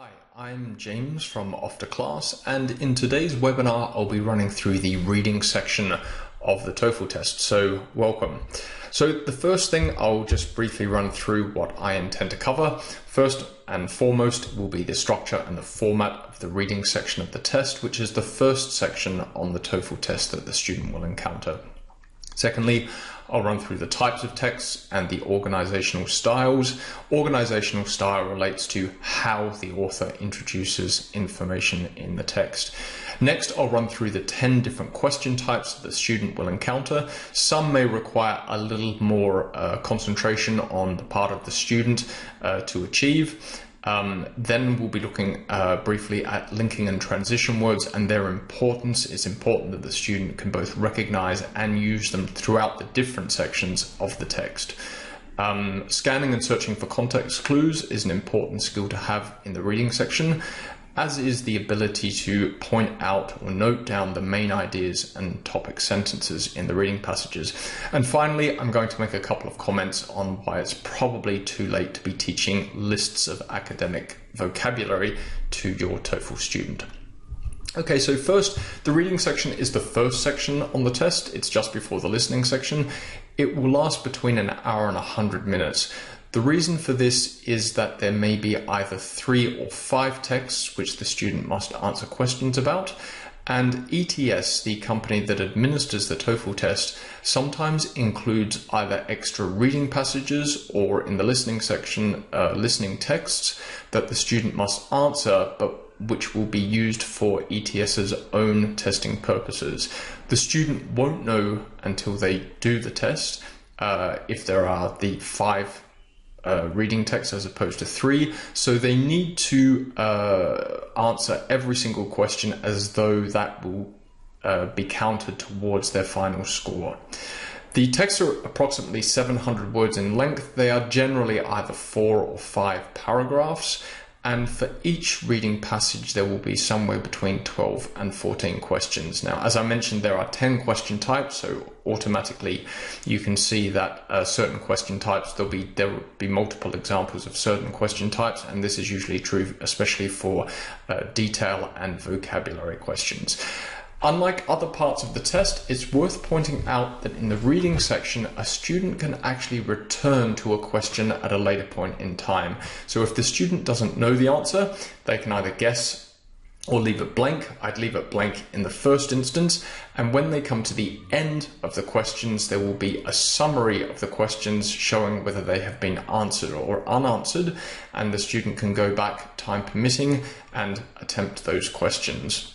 Hi, I'm James from Off2Class, and in today's webinar I'll be running through the reading section of the TOEFL test, so welcome. So the first thing, I'll just briefly run through what I intend to cover. First and foremost will be the structure and the format of the reading section of the test, which is the first section on the TOEFL test that the student will encounter. Secondly, I'll run through the types of texts and the organizational styles. Organizational style relates to how the author introduces information in the text. Next, I'll run through the 10 different question types that the student will encounter. Some may require a little more concentration on the part of the student to achieve. Then we'll be looking briefly at linking and transition words and their importance. It's important that the student can both recognize and use them throughout the different sections of the text. Scanning and searching for context clues is an important skill to have in the reading section, as is the ability to point out or note down the main ideas and topic sentences in the reading passages. And finally, I'm going to make a couple of comments on why it's probably too late to be teaching lists of academic vocabulary to your TOEFL student. Okay, so first, the reading section is the first section on the test. It's just before the listening section. It will last between an hour and 100 minutes. The reason for this is that there may be either 3 or 5 texts which the student must answer questions about, and ETS, the company that administers the TOEFL test, sometimes includes either extra reading passages or, in the listening section, listening texts that the student must answer, but which will be used for ETS's own testing purposes. The student won't know until they do the test if there are the 5 reading text as opposed to 3, so they need to answer every single question as though that will be counted towards their final score. The texts are approximately 700 words in length. They are generally either 4 or 5 paragraphs, and for each reading passage there will be somewhere between 12 and 14 questions. Now, as I mentioned, there are 10 question types, so automatically you can see that certain question types, there will be multiple examples of certain question types, and this is usually true especially for detail and vocabulary questions. Unlike other parts of the test, it's worth pointing out that in the reading section, a student can actually return to a question at a later point in time. So if the student doesn't know the answer, they can either guess or leave it blank. I'd leave it blank in the first instance, and when they come to the end of the questions, there will be a summary of the questions showing whether they have been answered or unanswered, and the student can go back, time permitting, and attempt those questions.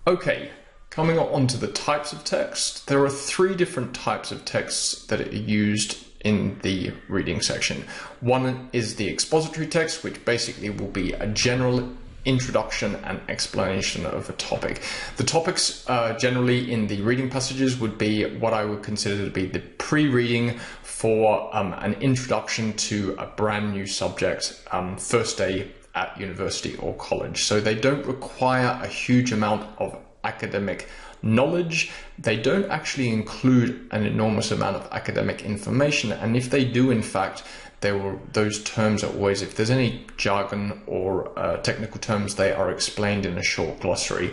Okay, coming on to the types of text, there are 3 different types of texts that are used in the reading section. One is the expository text, which basically will be a general introduction and explanation of a topic. The topics generally in the reading passages would be what I would consider to be the pre-reading for an introduction to a brand new subject, first day at university or college. So they don't require a huge amount of academic knowledge. They don't actually include an enormous amount of academic information, and if they do, in fact, those terms are always, if there's any jargon or technical terms, they are explained in a short glossary.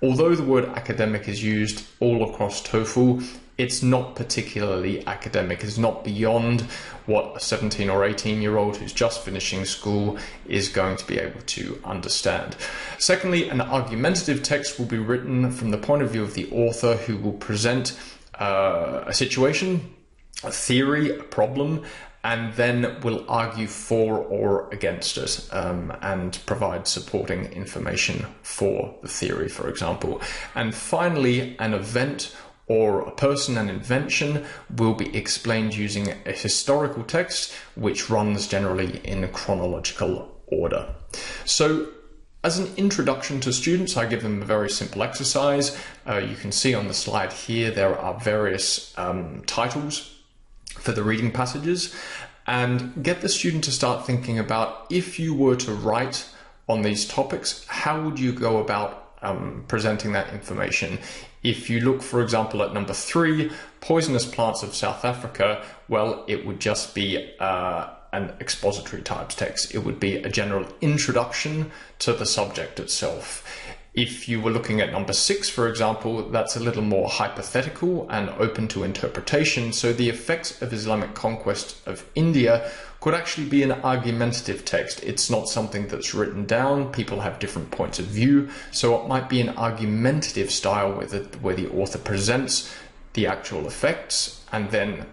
Although the word academic is used all across TOEFL, it's not particularly academic. It's not beyond what a 17 or 18-year-old who's just finishing school is going to be able to understand. Secondly, an argumentative text will be written from the point of view of the author, who will present a situation, a theory, a problem, and then will argue for or against it and provide supporting information for the theory, for example. And finally, an event or a person and invention will be explained using a historical text, which runs generally in chronological order. So as an introduction to students, I give them a very simple exercise. You can see on the slide here, there are various titles for the reading passages, and get the student to start thinking about, if you were to write on these topics, how would you go about presenting that information? If you look, for example, at number 3, poisonous plants of South Africa, well, it would just be an expository types text. It would be a general introduction to the subject itself. If you were looking at number 6, for example, that's a little more hypothetical and open to interpretation. So the effects of Islamic conquest of India could actually be an argumentative text. It's not something that's written down. People have different points of view. So it might be an argumentative style where the author presents the actual effects and then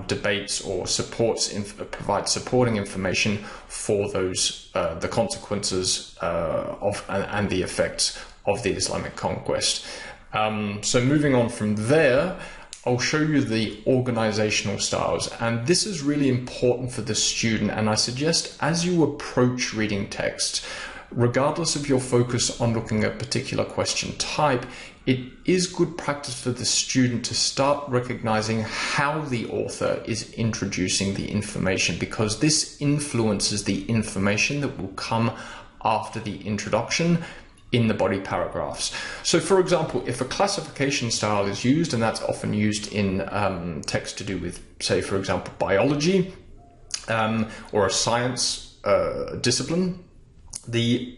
debates or provides supporting information for those the consequences of and the effects of the Islamic conquest. So moving on from there, I'll show you the organizational styles, and this is really important for the student. And I suggest as you approach reading text, regardless of your focus on looking at a particular question type, it is good practice for the student to start recognizing how the author is introducing the information, because this influences the information that will come after the introduction in the body paragraphs. So for example, if a classification style is used, and that's often used in text to do with, say, for example, biology or a science discipline, the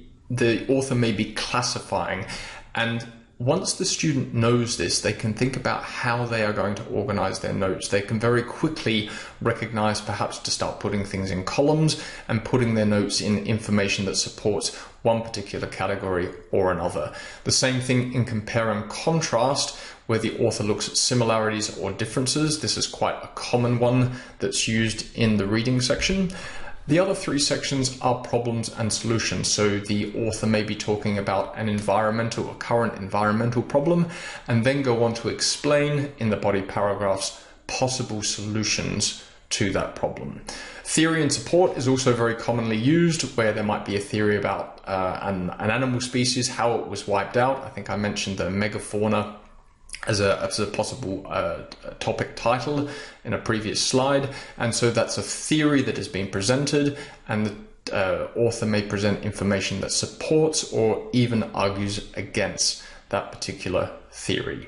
author may be classifying, and once the student knows this, they can think about how they are going to organize their notes. They can very quickly recognize perhaps to start putting things in columns and putting their notes in information that supports one particular category or another. The same thing in compare and contrast, where the author looks at similarities or differences. This is quite a common one that's used in the reading section. The other 3 sections are problems and solutions. So the author may be talking about an environmental or current environmental problem, and then go on to explain in the body paragraphs possible solutions to that problem. Theory and support is also very commonly used, where there might be a theory about an animal species, how it was wiped out. I think I mentioned the megafauna as a possible topic title in a previous slide. And so that's a theory that has been presented, and the author may present information that supports or even argues against that particular theory.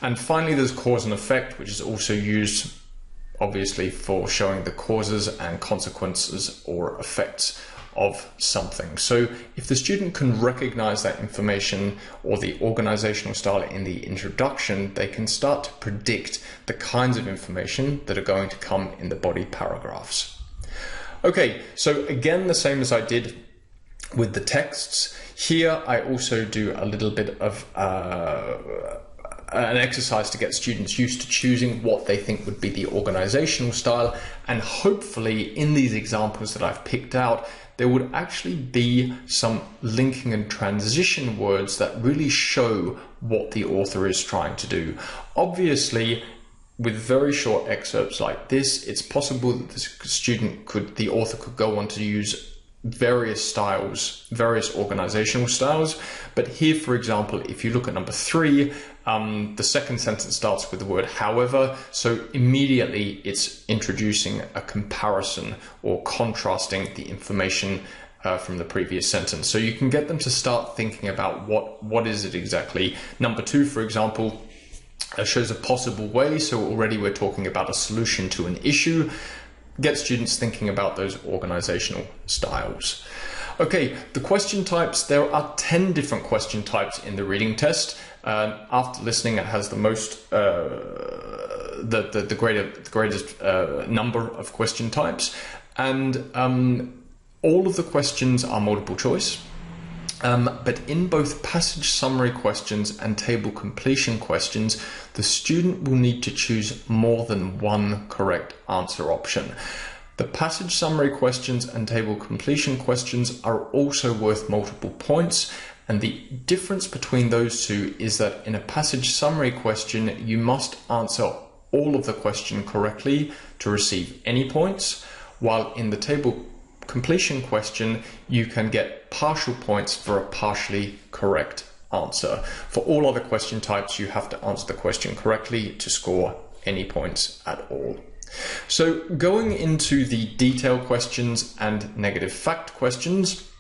And finally, there's cause and effect, which is also used obviously for showing the causes and consequences or effects of something. So if the student can recognize that information or the organizational style in the introduction, they can start to predict the kinds of information that are going to come in the body paragraphs. Okay, so again, the same as I did with the texts, here I also do a little bit of an exercise to get students used to choosing what they think would be the organizational style, and hopefully in these examples that I've picked out, there would actually be some linking and transition words that really show what the author is trying to do. Obviously, with very short excerpts like this, it's possible that the author could go on to use various styles, various organizational styles. But here, for example, if you look at number 3, the second sentence starts with the word however, so immediately it's introducing a comparison or contrasting the information from the previous sentence. So you can get them to start thinking about what is it exactly. Number 2, for example, shows a possible way, so already we're talking about a solution to an issue. Get students thinking about those organizational styles. Okay, the question types, there are 10 different question types in the reading test. After listening, it has the most, the greatest number of question types, and all of the questions are multiple choice. But in both passage summary questions and table completion questions, the student will need to choose more than one correct answer option. The passage summary questions and table completion questions are also worth multiple points, and the difference between those two is that in a passage summary question, you must answer all of the question correctly to receive any points, while in the table completion question, you can get partial points for a partially correct answer. For all other question types, you have to answer the question correctly to score any points at all. So going into the detail questions and negative fact questions,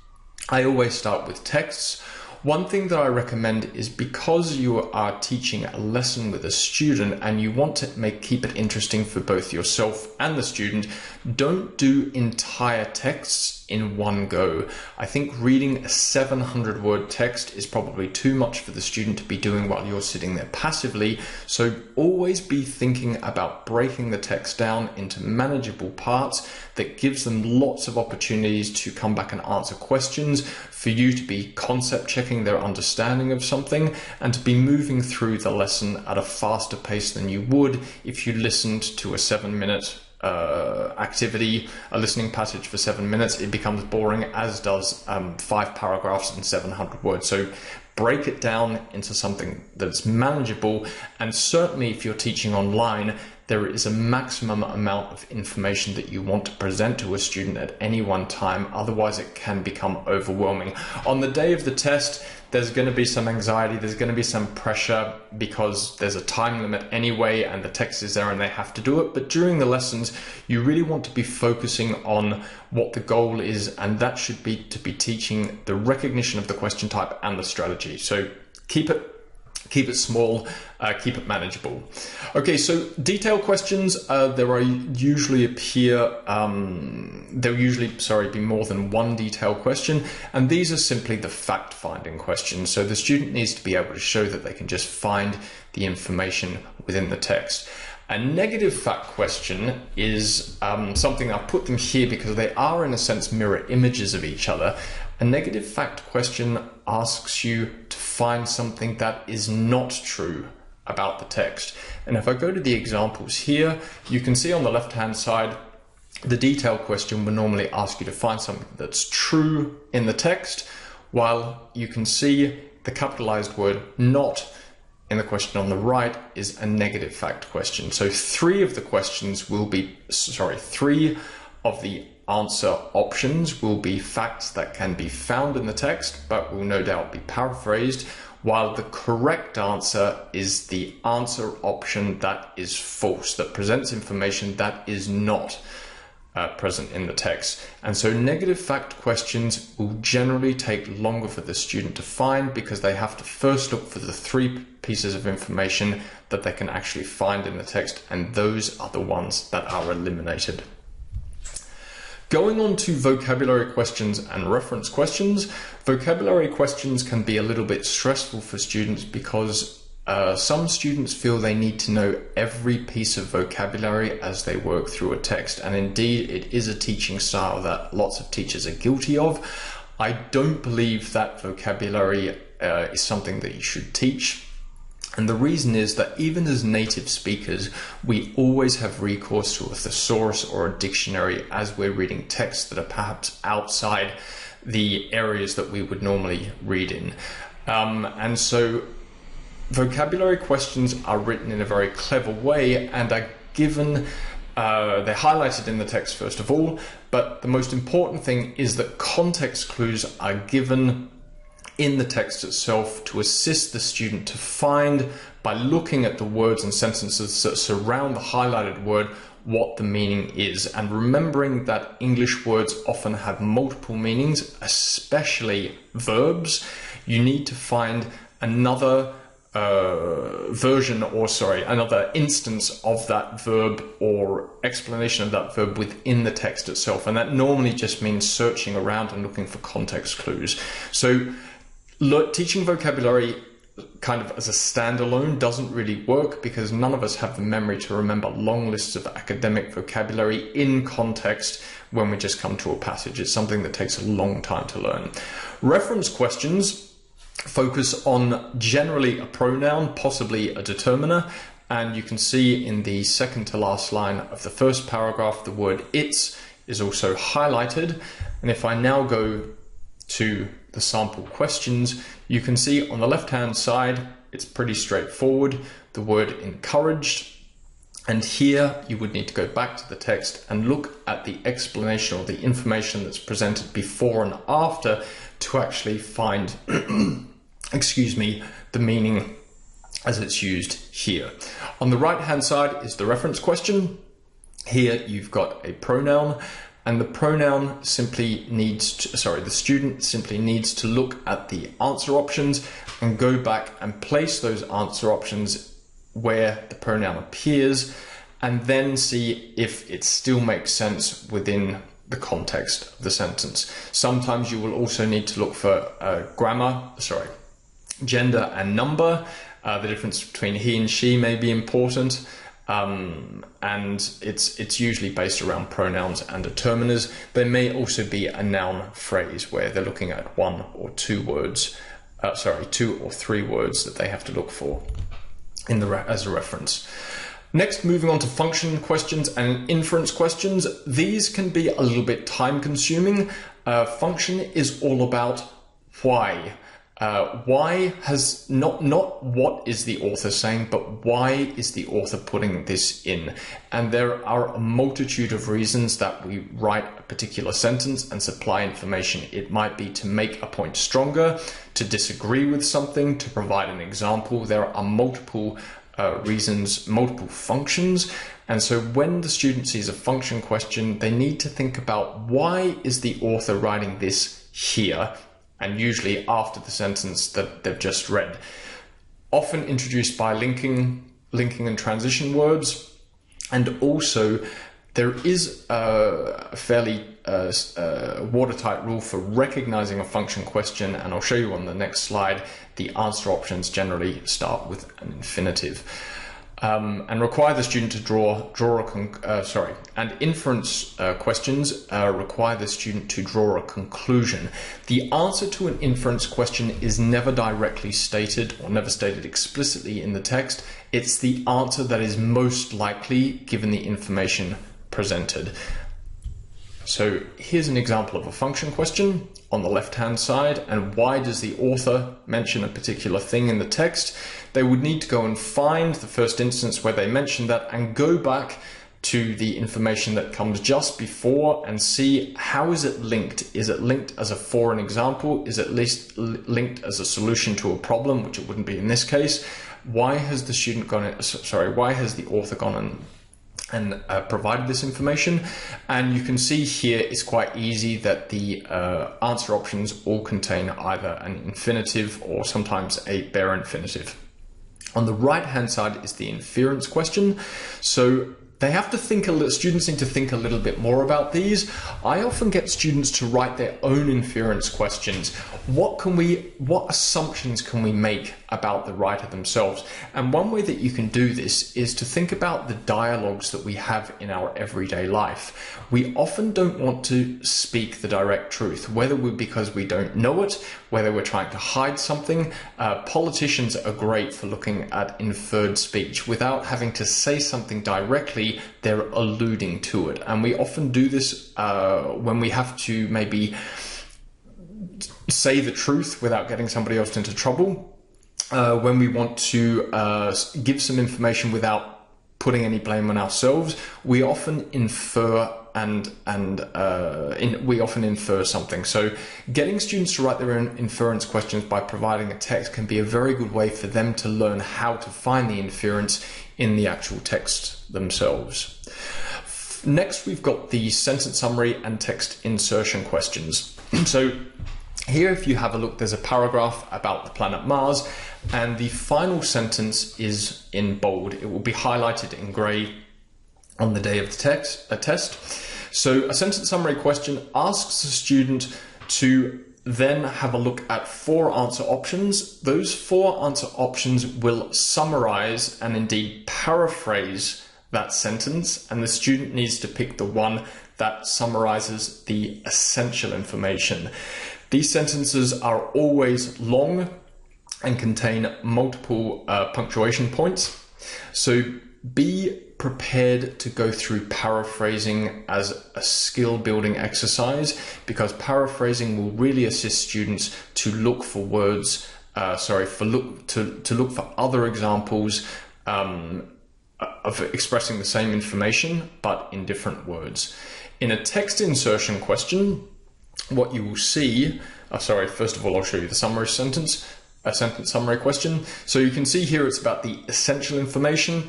I always start with texts. One thing that I recommend is, because you are teaching a lesson with a student and you want to keep it interesting for both yourself and the student, don't do entire texts in one go. I think reading a 700-word text is probably too much for the student to be doing while you're sitting there passively. So always be thinking about breaking the text down into manageable parts that gives them lots of opportunities to come back and answer questions, for you to be concept checking their understanding of something, and to be moving through the lesson at a faster pace than you would if you listened to a 7-minute activity, a listening passage for 7 minutes. It becomes boring, as does 5 paragraphs and 700 words. So break it down into something that's manageable. And certainly if you're teaching online, there is a maximum amount of information that you want to present to a student at any one time. Otherwise it can become overwhelming. On the day of the test, there's going to be some anxiety, there's going to be some pressure, because there's a time limit anyway and the text is there and they have to do it. But during the lessons, you really want to be focusing on what the goal is, and that should be to be teaching the recognition of the question type and the strategy. So keep it small, keep it manageable. Okay, so detailed questions, there'll usually be more than one detailed question, and these are simply the fact-finding questions. So the student needs to be able to show that they can just find the information within the text. A negative fact question is something, I've put them here because they are in a sense mirror images of each other. A negative fact question asks you to find something that is not true about the text. And if I go to the examples here, you can see on the left-hand side, the detailed question will normally ask you to find something that's true in the text, while you can see the capitalized word not in the question on the right is a negative fact question. So three of the answer options will be facts that can be found in the text, but will no doubt be paraphrased, while the correct answer is the answer option that is false, that presents information that is not present in the text. And so negative fact questions will generally take longer for the student to find, because they have to first look for the 3 pieces of information that they can actually find in the text, and those are the ones that are eliminated. Going on to vocabulary questions and reference questions. Vocabulary questions can be a little bit stressful for students, because some students feel they need to know every piece of vocabulary as they work through a text. And indeed, it is a teaching style that lots of teachers are guilty of. I don't believe that vocabulary is something that you should teach. And the reason is that even as native speakers, we always have recourse to a thesaurus or a dictionary as we're reading texts that are perhaps outside the areas that we would normally read in. And so vocabulary questions are written in a very clever way and are given, they're highlighted in the text first of all, but the most important thing is that context clues are given in the text itself to assist the student to find, by looking at the words and sentences that surround the highlighted word, what the meaning is. And remembering that English words often have multiple meanings, especially verbs, you need to find another another instance of that verb or explanation of that verb within the text itself. And that normally just means searching around and looking for context clues. So teaching vocabulary kind of as a standalone doesn't really work, because none of us have the memory to remember long lists of academic vocabulary in context when we just come to a passage. It's something that takes a long time to learn. Reference questions focus on generally a pronoun, possibly a determiner, and you can see in the second to last line of the first paragraph, the word its is also highlighted. And if I now go to the sample questions, you can see on the left-hand side, it's pretty straightforward, the word encouraged. And here you would need to go back to the text and look at the explanation or the information that's presented before and after to actually find, excuse me, the meaning as it's used here. On the right-hand side is the reference question. Here you've got a pronoun, and the student simply needs to look at the answer options and go back and place those answer options where the pronoun appears, and then see if it still makes sense within the context of the sentence. Sometimes you will also need to look for gender and number. The difference between he and she may be important, and it's usually based around pronouns and determiners. There may also be a noun phrase where they're looking at one or two words, two or three words that they have to look for as a reference. Next, moving on to function questions and inference questions. These can be a little bit time consuming. Function is all about why. Why has not what is the author saying, but why is the author putting this in? And there are a multitude of reasons that we write a particular sentence and supply information. It might be to make a point stronger, to disagree with something, to provide an example. There are multiple reasons, multiple functions. And so when the student sees a function question, they need to think about, why is the author writing this here? And usually after the sentence that they've just read. Often introduced by linking and transition words. And also there is a fairly watertight rule for recognizing a function question, and I'll show you on the next slide. The answer options generally start with an infinitive. And require the student to and inference questions require the student to draw a conclusion. The answer to an inference question is never directly stated or never stated explicitly in the text. It's the answer that is most likely given the information presented. So here's an example of a function question on the left-hand side. And why does the author mention a particular thing in the text? They would need to go and find the first instance where they mentioned that and go back to the information that comes just before and see, how is it linked? Is it linked as a for an example? Is it at least linked as a solution to a problem, which it wouldn't be in this case? Why has the author gone and provided this information? And you can see here it's quite easy that the answer options all contain either an infinitive or sometimes a bare infinitive. On the right hand side is the inference question. So they have to think students need to think a little bit more about these. I often get students to write their own inference questions. What assumptions can we make about the writer themselves? And one way that you can do this is to think about the dialogues that we have in our everyday life. We often don't want to speak the direct truth, because we don't know it, whether we're trying to hide something. Politicians are great for looking at inferred speech. Without having to say something directly, they're alluding to it. And we often do this when we have to maybe say the truth without getting somebody else into trouble, when we want to give some information without putting any blame on ourselves. We often infer we often infer something. So getting students to write their own inference questions by providing a text can be a very good way for them to learn how to find the inference in the actual text themselves. Next, we've got the sentence summary and text insertion questions. So here, if you have a look, there's a paragraph about the planet Mars, and the final sentence is in bold. It will be highlighted in grey on the day of the test. So a sentence summary question asks the student to then have a look at 4 answer options. Those 4 answer options will summarize and indeed paraphrase that sentence, and the student needs to pick the one that summarizes the essential information. These sentences are always long and contain multiple punctuation points. So be prepared to go through paraphrasing as a skill building exercise, because paraphrasing will really assist students to look for words, to look for other examples of expressing the same information but in different words. In a text insertion question, what you will see, first of all, I'll show you the sentence summary question. So you can see here it's about the essential information.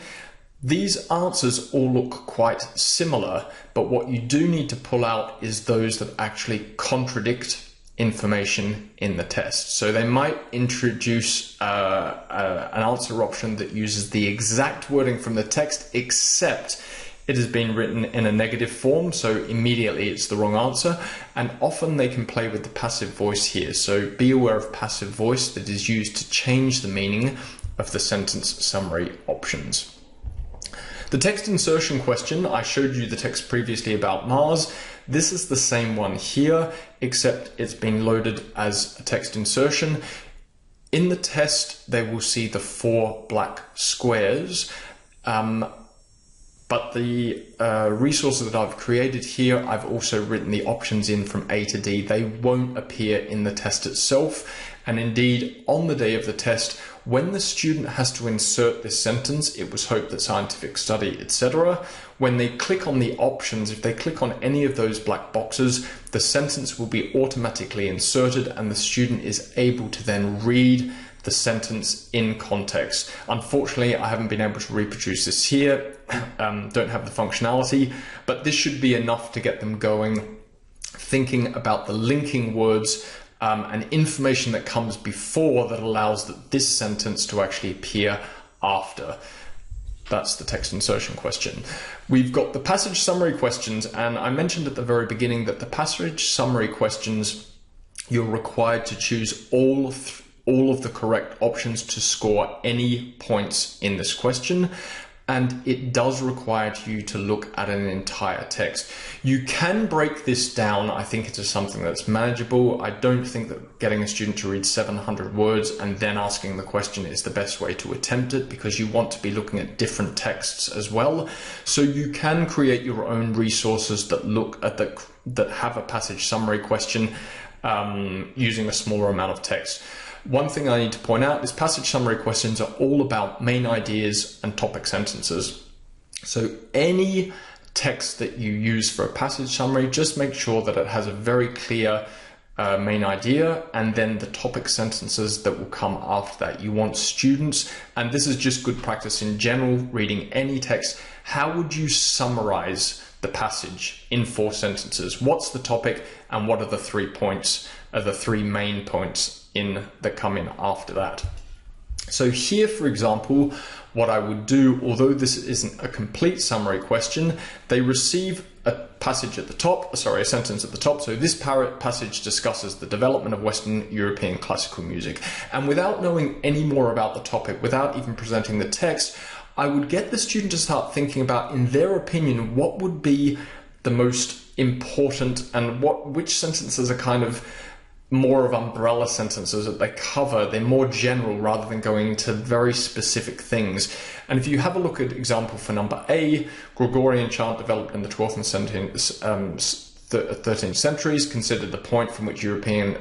These answers all look quite similar, but what you do need to pull out is those that actually contradict information in the test. So they might introduce an answer option that uses the exact wording from the text, except it has been written in a negative form, so immediately it's the wrong answer. And often they can play with the passive voice here. So be aware of passive voice that is used to change the meaning of the sentence summary options. The text insertion question, I showed you the text previously about Mars. This is the same one here, except it's been loaded as a text insertion. In the test, they will see the 4 black squares, but the resources that I've created here, I've also written the options in from A to D. They won't appear in the test itself. And indeed, on the day of the test, when the student has to insert this sentence, it was hoped that scientific study, etc., when they click on the options, if they click on any of those black boxes, the sentence will be automatically inserted and the student is able to then read the sentence in context. Unfortunately, I haven't been able to reproduce this here, don't have the functionality, but this should be enough to get them going, thinking about the linking words and information that comes before that allows this sentence to actually appear after. That's the text insertion question. We've got the passage summary questions, and I mentioned at the very beginning that the passage summary questions, you're required to choose all of the correct options to score any points in this question. And it does require you to look at an entire text. You can break this down, I think, into something that's manageable. I don't think that getting a student to read 700 words and then asking the question is the best way to attempt it, because you want to be looking at different texts as well. So you can create your own resources that look at that have a passage summary question using a smaller amount of text. One thing I need to point out is passage summary questions are all about main ideas and topic sentences. So any text that you use for a passage summary, just make sure that it has a very clear main idea and then the topic sentences that will come after that. You want students, and this is just good practice in general, reading any text, how would you summarize the passage in 4 sentences? What's the topic and what are the 3 points, the 3 main points that come in after that? So here, for example, what I would do, although this isn't a complete summary question, they receive a passage at the top, a sentence at the top. So this passage discusses the development of Western European classical music. And without knowing any more about the topic, without even presenting the text, I would get the student to start thinking about, in their opinion, what would be the most important and which sentences are kind of more of umbrella sentences that they cover. They're more general rather than going into very specific things. And if you have a look at example for number A, Gregorian chant developed in the 12th and 13th centuries, considered the point from which European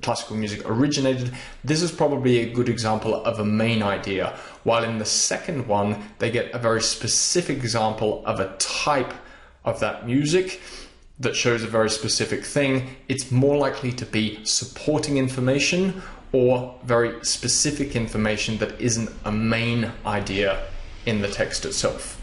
classical music originated. This is probably a good example of a main idea. While in the second one, they get a very specific example of a type of that music that shows a very specific thing. It's more likely to be supporting information or very specific information that isn't a main idea in the text itself.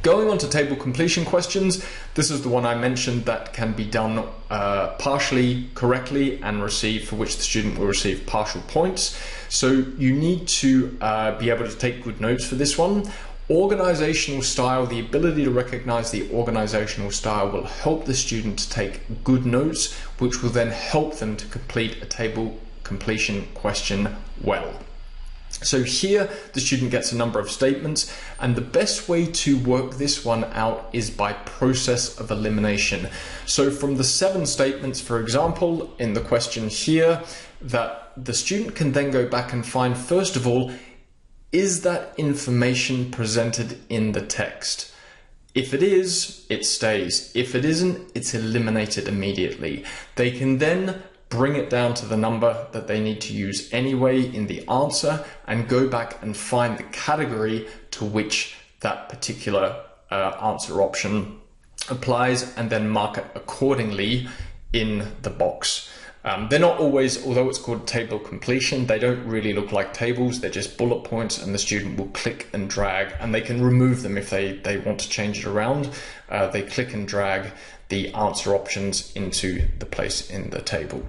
Going on to table completion questions, this is the one I mentioned that can be done partially correctly and for which the student will receive partial points. So you need to be able to take good notes for this one. Organizational style, the ability to recognize the organizational style will help the student to take good notes, which will then help them to complete a table completion question well. So here the student gets a number of statements, and the best way to work this one out is by process of elimination. So from the 7 statements, for example, in the question here, that the student can then go back and find, first of all, is that information presented in the text? If it is, it stays. If it isn't, it's eliminated immediately. They can then bring it down to the number that they need to use anyway in the answer and go back and find the category to which that particular answer option applies and then mark it accordingly in the box. They're not always, although it's called table completion, they don't really look like tables. They're just bullet points, and the student will click and drag, and they can remove them if they want to change it around. They click and drag the answer options into the place in the table.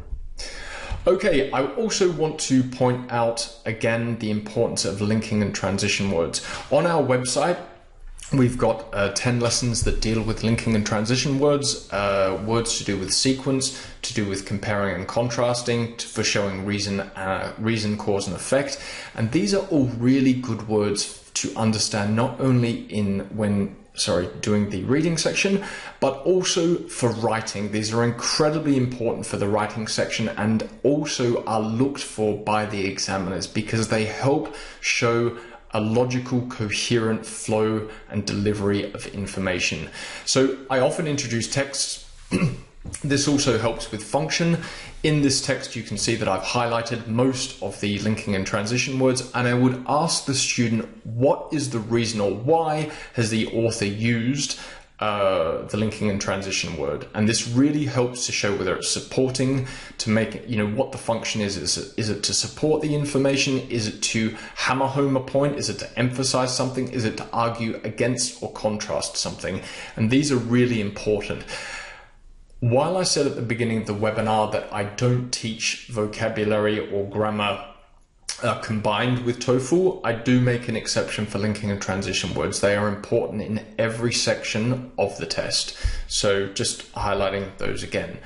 Okay, I also want to point out again the importance of linking and transition words. On our website, we've got 10 lessons that deal with linking and transition words, words to do with sequence, to do with comparing and contrasting, for showing reason, cause and effect. And these are all really good words to understand, not only doing the reading section, but also for writing. These are incredibly important for the writing section, and also are looked for by the examiners because they help show a logical, coherent flow and delivery of information. So I often introduce texts. This also helps with function. In this text, you can see that I've highlighted most of the linking and transition words, and I would ask the student, what is the reason, or why has the author used the linking and transition word? And this really helps to show whether it's supporting, to make, what the function is. Is it to support the information? Is it to hammer home a point? Is it to emphasize something? Is it to argue against or contrast something? And these are really important. While I said at the beginning of the webinar that I don't teach vocabulary or grammar combined with TOEFL, I do make an exception for linking and transition words. They are important in every section of the test. So just highlighting those again.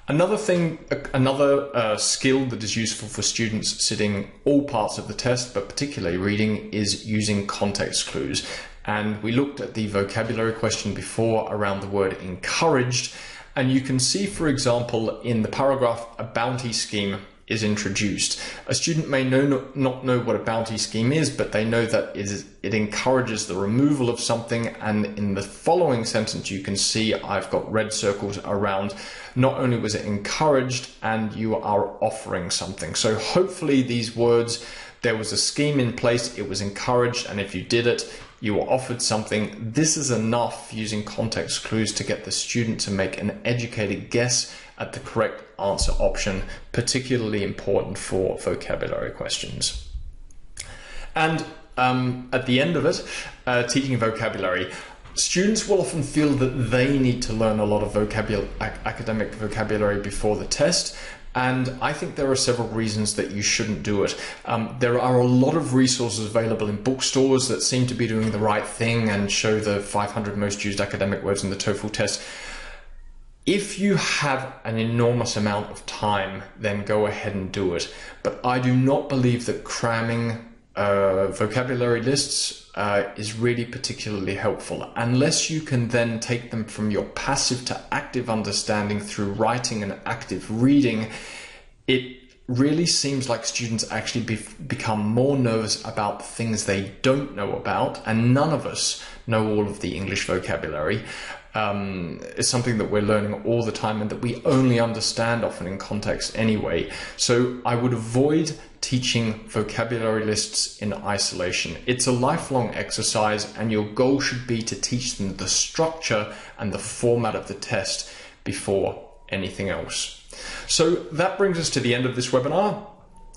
Another thing, another skill that is useful for students sitting all parts of the test, but particularly reading, is using context clues. And we looked at the vocabulary question before around the word encouraged. And you can see, for example, in the paragraph, a bounty scheme is introduced. A student may not know what a bounty scheme is, but they know that it encourages the removal of something. And in the following sentence, you can see I've got red circles around. Not only was it encouraged, and you are offering something. So hopefully these words, there was a scheme in place, it was encouraged, and if you did it, you were offered something. This is enough using context clues to get the student to make an educated guess at the correct answer option, particularly important for vocabulary questions. And at the end of it, teaching vocabulary, students will often feel that they need to learn a lot of academic vocabulary before the test. And I think there are several reasons that you shouldn't do it. There are a lot of resources available in bookstores that seem to be doing the right thing and show the 500 most used academic words in the TOEFL test. If you have an enormous amount of time, then go ahead and do it. But I do not believe that cramming vocabulary lists is really particularly helpful, unless you can then take them from your passive to active understanding through writing and active reading. It really seems like students actually become more nervous about things they don't know about, and none of us know all of the English vocabulary. It's something that we're learning all the time and that we only understand often in context anyway. So I would avoid teaching vocabulary lists in isolation. It's a lifelong exercise, and your goal should be to teach them the structure and the format of the test before anything else. So that brings us to the end of this webinar.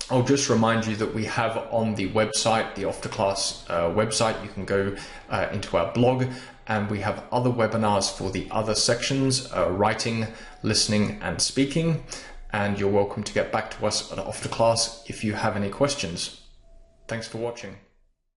I'll just remind you that we have on the website, the Off2Class website, you can go into our blog, and we have other webinars for the other sections, writing, listening, and speaking. And you're welcome to get back to us at Off2Class if you have any questions. Thanks for watching.